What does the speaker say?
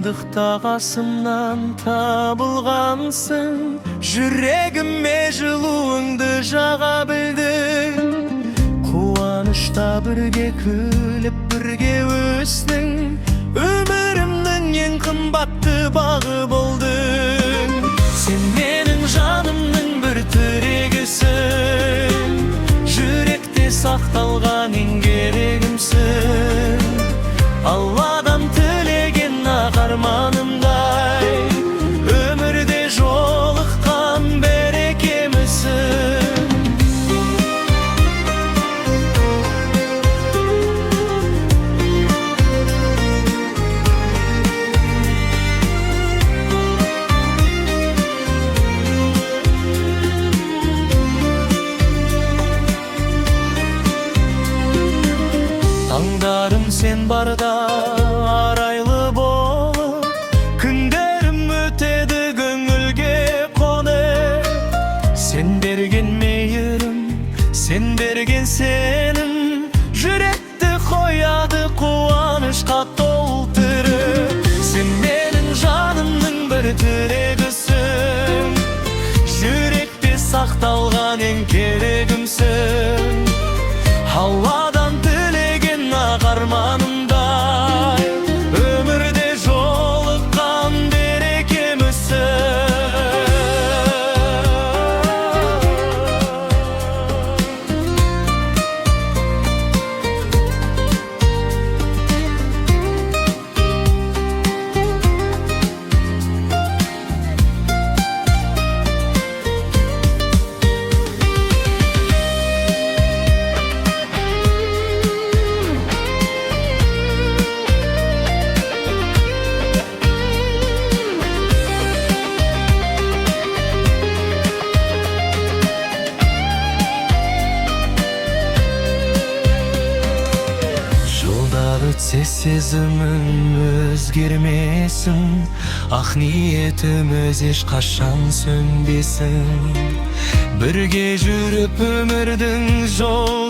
шындықта қасымнан табылғансың, жүрегіме жылуыңды жаға білдің. Қуанышта бірге күліп бірге өстің, өмірімнің ең қымбатты бағы болдың. Сен менің жанымның бір тірегісің, жүректе сақталған ең керегімсің. Алладан тілеген ақ арманымдай, өмірде жолыққан берекемісің. Таңдарым сен барда арайлы болып, күндерім өтеді көңілге қонып. Сен берген мейірім, сен берген сенім, жүректі қояды қуанышқа толтырып. Сен менің жанымның бір тірегісің, жүректе сақталған ең керегімсің. Алладан тілеген ақ арманымдай, өмірде жолыққан берекемісің. Өтсе сезімім өзгермесін, ақ ниетіміз ешқашан сөнбесін. Бірге жүріп өмірдің жол